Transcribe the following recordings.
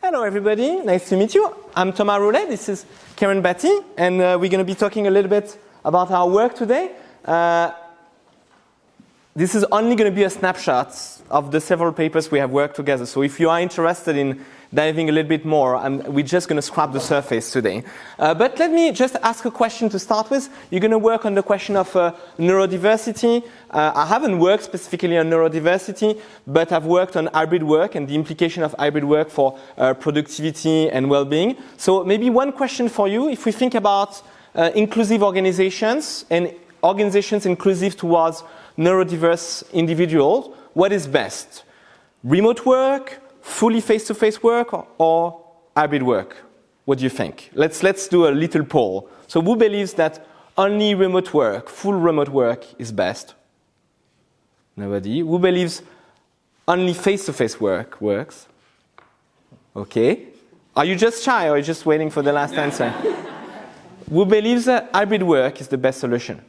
Hello, everybody. Nice to meet you. I'm Thomas Roulet. This is Kiran Bhatti, and we're going to be talking a little bit about our work today. This is only going to be a snapshot of the several papers we have worked together. So if you are interested in diving a little bit more, we're just going to scrap the surface today. But let me just ask a question to start with. You're going to work on the question of neurodiversity. I haven't worked specifically on neurodiversity, but I've worked on hybrid work and the implication of hybrid work for productivity and well-being. So maybe one question for you. If we think about inclusive organizations and organizations inclusive towards neurodiverse individuals, what is best? Remote work, fully face-to-face work, or hybrid work? What do you think? Let's do a little poll. So who believes that only remote work, full remote work is best? Nobody. Who believes only face-to-face work works? Okay. Are you just shy or are you just waiting for the last answer? Who believes that hybrid work is the best solution?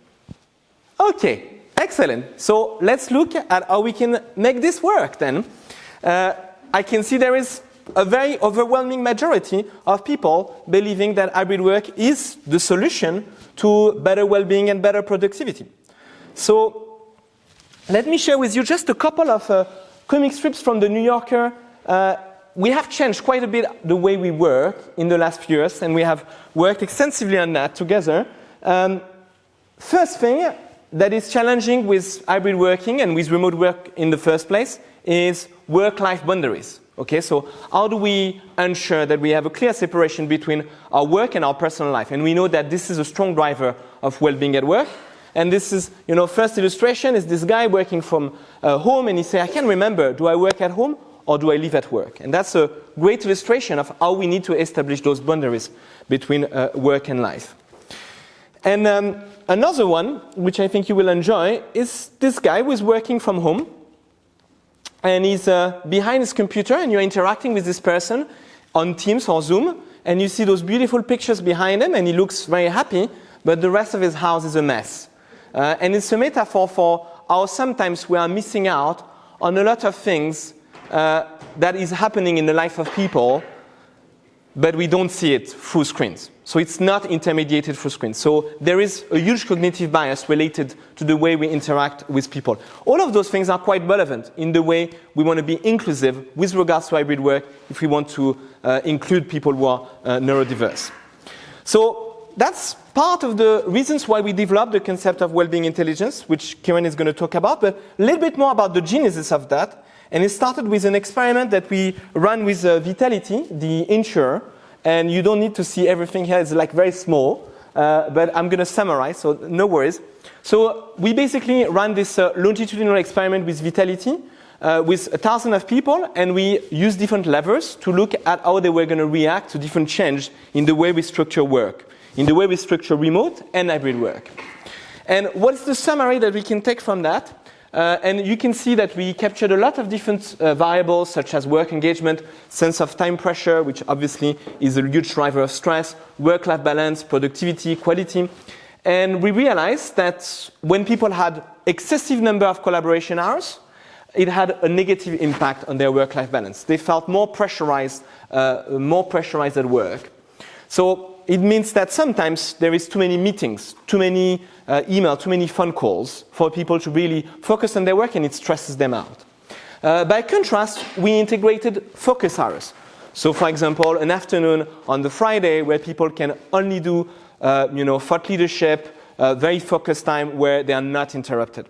Okay. Excellent. So let's look at how we can make this work then. I can see there is a very overwhelming majority of people believing that hybrid work is the solution to better well-being and better productivity. So let me share with you just a couple of comic strips from the New Yorker. We have changed quite a bit the way we work in the last few years, and we have worked extensively on that together. First thing that is challenging with hybrid working and with remote work in the first place is work-life boundaries. Okay, so how do we ensure that we have a clear separation between our work and our personal life? And we know that this is a strong driver of well-being at work. And this is, first illustration is this guy working from home, and he says, I can't remember, do I work at home or do I live at work? And that's a great illustration of how we need to establish those boundaries between work and life. And another one, which I think you will enjoy, is this guy who is working from home. And he's behind his computer, and you're interacting with this person on Teams or Zoom. And you see those beautiful pictures behind him, and he looks very happy, but the rest of his house is a mess. And it's a metaphor for how sometimes we are missing out on a lot of things that is happening in the life of people, but we don't see it through screens. So it's not intermediated through screens. So there is a huge cognitive bias related to the way we interact with people. All of those things are quite relevant in the way we want to be inclusive with regards to hybrid work if we want to include people who are neurodiverse. So that's part of the reasons why we developed the concept of well-being intelligence, which Kiran is going to talk about, but a little bit more about the genesis of that. And it started with an experiment that we ran with Vitality, the insurer. And you don't need to see everything here. It's like very small, but I'm going to summarize, so no worries. So we basically ran this longitudinal experiment with Vitality with 1,000 of people, and we used different levers to look at how they were going to react to different change in the way we structure work, in the way we structure remote and hybrid work. And what's the summary that we can take from that? And you can see that we captured a lot of different variables, such as work engagement, sense of time pressure, which obviously is a huge driver of stress, work-life balance, productivity, quality. And we realized that when people had excessive number of collaboration hours, it had a negative impact on their work-life balance. They felt more pressurized at work. So it means that sometimes there is too many meetings, too many emails, too many phone calls for people to really focus on their work, and it stresses them out. By contrast, we integrated focus hours. So, for example, an afternoon on the Friday where people can only do, thought leadership, very focused time where they are not interrupted.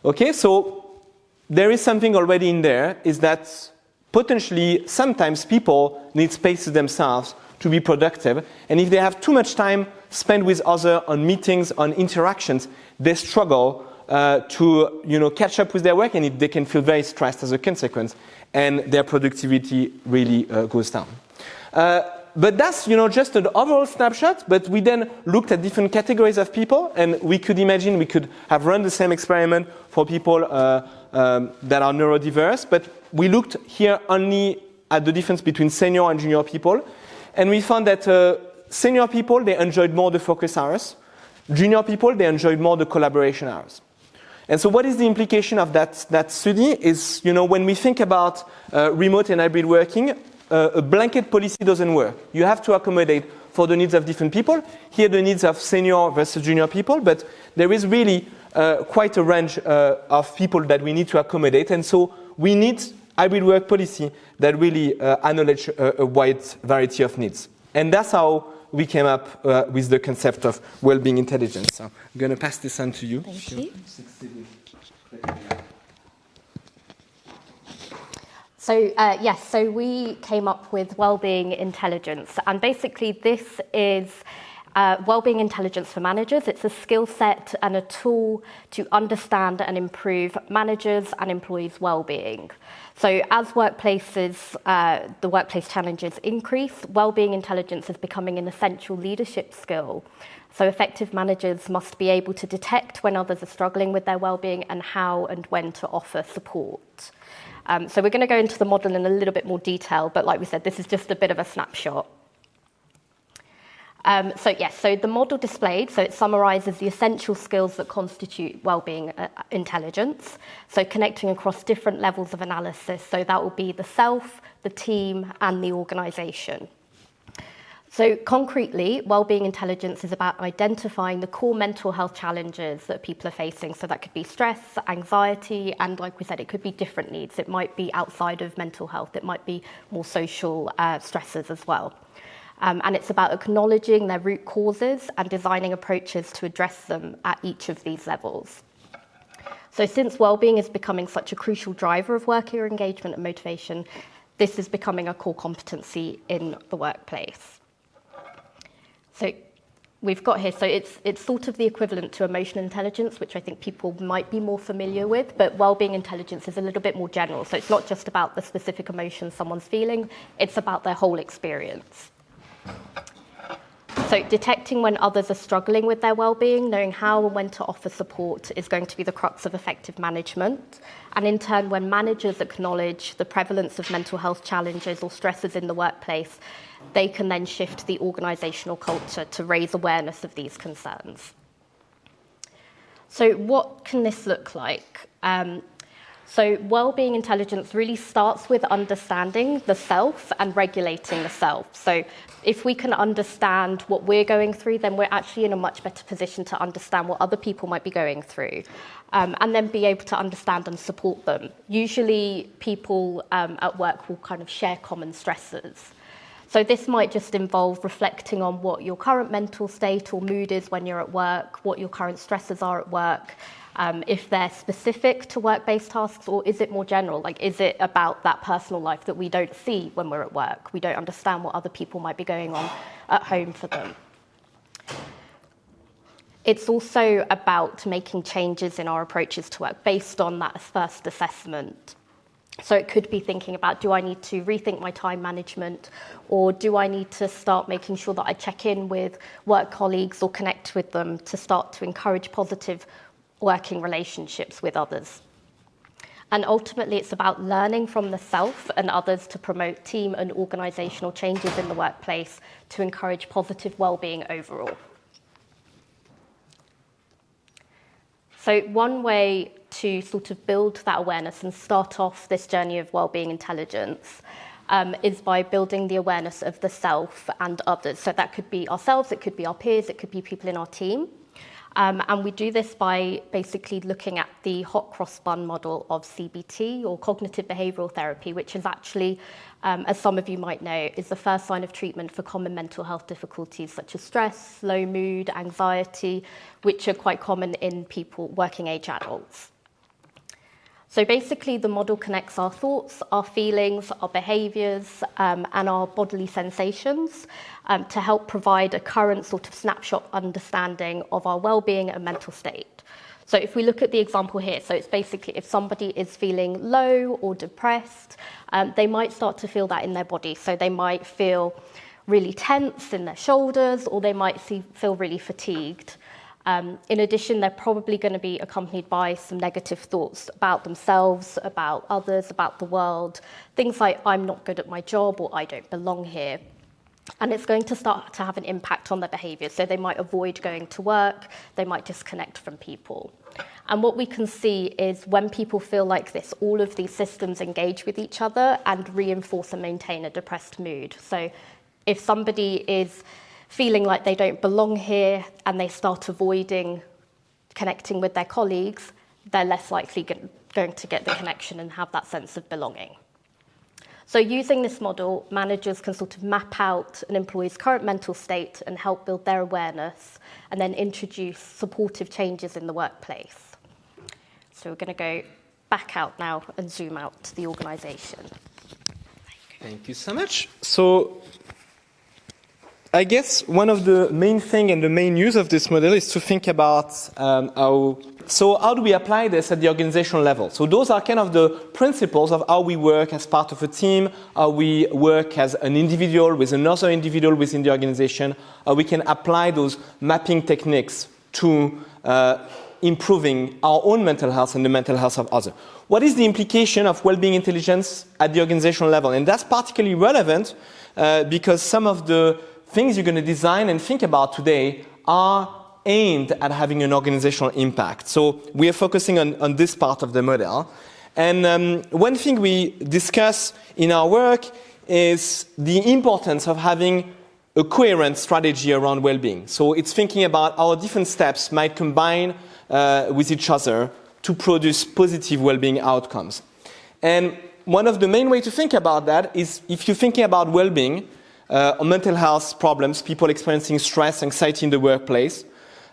Okay, so there is something already in there, is that potentially sometimes people need space to themselves to be productive, and if they have too much time spent with others on meetings, on interactions, they struggle to catch up with their work, and they can feel very stressed as a consequence, and their productivity really goes down. But that's just an overall snapshot, but we then looked at different categories of people, and we could imagine we could have run the same experiment for people that are neurodiverse, but we looked here only at the difference between senior and junior people. And we found that senior people, they enjoyed more the focus hours. Junior people, they enjoyed more the collaboration hours. And so what is the implication of that study is, when we think about remote and hybrid working, a blanket policy doesn't work. You have to accommodate for the needs of different people. Here, the needs of senior versus junior people, but there is really quite a range of people that we need to accommodate, and so we need hybrid work policy that really acknowledge a wide variety of needs. And that's how we came up with the concept of well-being intelligence. So I'm going to pass this on to you. Thank you. So yes, so we came up with Wellbeing Intelligence, and basically this is Wellbeing Intelligence for managers. It's a skill set and a tool to understand and improve managers' and employees' well-being. So as workplaces, the workplace challenges increase, wellbeing intelligence is becoming an essential leadership skill. So effective managers must be able to detect when others are struggling with their well-being and how and when to offer support. So we're going to go into the model in a little bit more detail, but like we said, this is just a bit of a snapshot. So the model displayed, so it summarizes the essential skills that constitute wellbeing intelligence, so connecting across different levels of analysis, so that will be the self, the team, and the organization. So concretely, wellbeing intelligence is about identifying the core mental health challenges that people are facing. So that could be stress, anxiety, and like we said, it could be different needs. It might be outside of mental health. It might be more social stresses as well. And it's about acknowledging their root causes and designing approaches to address them at each of these levels. So since wellbeing is becoming such a crucial driver of worker engagement and motivation, this is becoming a core competency in the workplace. So we've got here, so it's sort of the equivalent to emotional intelligence, which I think people might be more familiar with, but wellbeing intelligence is a little bit more general. So it's not just about the specific emotion someone's feeling, it's about their whole experience. So detecting when others are struggling with their well-being, knowing how and when to offer support is going to be the crux of effective management. And in turn, when managers acknowledge the prevalence of mental health challenges or stresses in the workplace, they can then shift the organisational culture to raise awareness of these concerns. So what can this look like? So wellbeing intelligence really starts with understanding the self and regulating the self. So if we can understand what we're going through, then we're actually in a much better position to understand what other people might be going through, and then be able to understand and support them. Usually people at work will kind of share common stresses. So this might just involve reflecting on what your current mental state or mood is when you're at work, what your current stresses are at work, if they're specific to work-based tasks, or is it more general? Like, is it about that personal life that we don't see when we're at work? We don't understand what other people might be going on at home for them. It's also about making changes in our approaches to work based on that first assessment. So it could be thinking about, do I need to rethink my time management, or do I need to start making sure that I check in with work colleagues or connect with them to start to encourage positive working relationships with others. And ultimately, it's about learning from the self and others to promote team and organisational changes in the workplace to encourage positive well-being overall. So one way to sort of build that awareness and start off this journey of well-being intelligence is by building the awareness of the self and others. So that could be ourselves, it could be our peers, it could be people in our team. And we do this by basically looking at the hot cross bun model of CBT, or cognitive behavioural therapy, which is actually, as some of you might know, is the first line of treatment for common mental health difficulties such as stress, low mood, anxiety, which are quite common in people, working age adults. So basically, the model connects our thoughts, our feelings, our behaviours, and our bodily sensations to help provide a current sort of snapshot understanding of our well-being and mental state. So if we look at the example here, so it's basically if somebody is feeling low or depressed, they might start to feel that in their body. So they might feel really tense in their shoulders, or they might feel really fatigued. In addition, they're probably going to be accompanied by some negative thoughts about themselves, about others, about the world, things like, I'm not good at my job, or I don't belong here. And it's going to start to have an impact on their behaviour. So they might avoid going to work, they might disconnect from people. And what we can see is when people feel like this, all of these systems engage with each other and reinforce and maintain a depressed mood. So if somebody is feeling like they don't belong here and they start avoiding connecting with their colleagues, they're less likely going to get the connection and have that sense of belonging. So using this model, managers can sort of map out an employee's current mental state and help build their awareness and then introduce supportive changes in the workplace. So we're going to go back out now and zoom out to the organisation. Thank you so much. So I guess one of the main thing and the main use of this model is to think about how do we apply this at the organizational level? So those are kind of the principles of how we work as part of a team, how we work as an individual with another individual within the organization, how we can apply those mapping techniques to improving our own mental health and the mental health of others. What is the implication of well-being intelligence at the organizational level? And that's particularly relevant because some of the things you're going to design and think about today are aimed at having an organizational impact. So we are focusing on this part of the model. And one thing we discuss in our work is the importance of having a coherent strategy around well-being. So it's thinking about how different steps might combine with each other to produce positive well-being outcomes. And one of the main ways to think about that is if you're thinking about well-being, or mental health problems, people experiencing stress, anxiety in the workplace,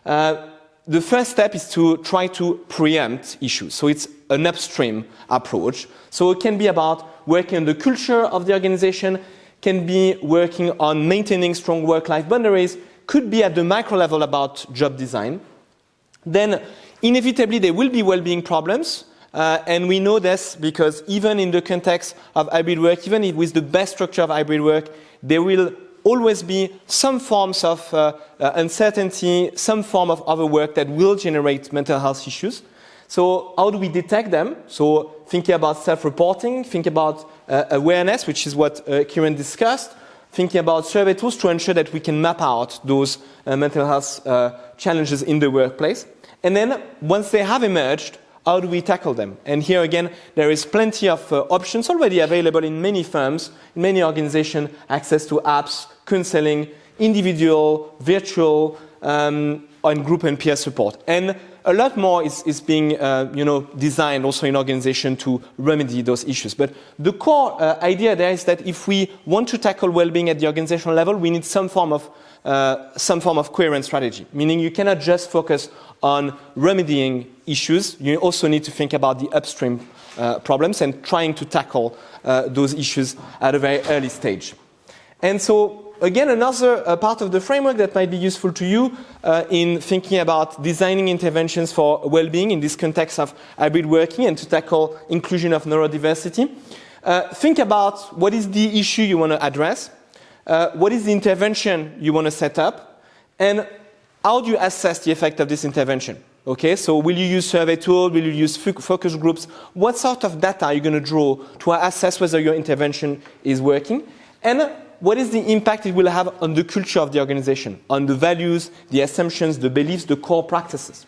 the first step is to try to preempt issues. So it's an upstream approach. So it can be about working on the culture of the organization, can be working on maintaining strong work-life boundaries, could be at the micro level about job design. Then inevitably there will be well-being problems. And we know this because even in the context of hybrid work, even with the best structure of hybrid work, there will always be some forms of uncertainty, some form of overwork that will generate mental health issues. So how do we detect them? So thinking about self-reporting, thinking about awareness, which is what Kiran discussed, thinking about survey tools to ensure that we can map out those mental health challenges in the workplace. And then once they have emerged, how do we tackle them? And here again, there is plenty of options already available in many firms, in many organizations, access to apps, counseling, individual, virtual, and group and peer support. And a lot more is being designed also in organizations to remedy those issues. But the core idea there is that if we want to tackle well-being at the organizational level, we need some form of coherent strategy, meaning you cannot just focus on remedying issues. You also need to think about the upstream problems and trying to tackle those issues at a very early stage. And so, again, another part of the framework that might be useful to you in thinking about designing interventions for well-being in this context of hybrid working and to tackle inclusion of neurodiversity. Think about what is the issue you want to address, what is the intervention you want to set up, and how do you assess the effect of this intervention? Okay, so will you use survey tools? Will you use focus groups? What sort of data are you going to draw to assess whether your intervention is working? And what is the impact it will have on the culture of the organization, on the values, the assumptions, the beliefs, the core practices?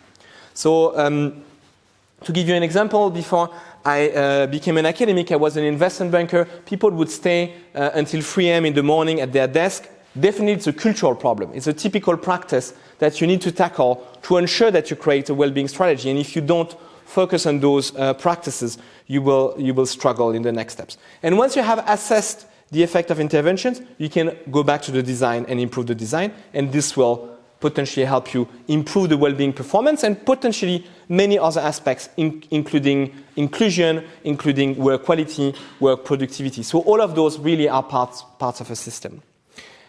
So to give you an example, before I became an academic, I was an investment banker. People would stay until 3 a.m. in the morning at their desk. Definitely it's a cultural problem. It's a typical practice that you need to tackle to ensure that you create a well-being strategy. And if you don't focus on those practices, you will struggle in the next steps. And once you have assessed the effect of interventions, you can go back to the design and improve the design. And this will potentially help you improve the well-being performance and potentially many other aspects, including inclusion, including work quality, work productivity. So all of those really are parts of a system.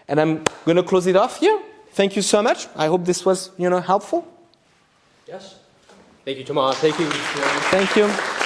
And I'm going to close it off here. Thank you so much. I hope this was helpful. Yes. Thank you, Thomas. Thank you. Thank you.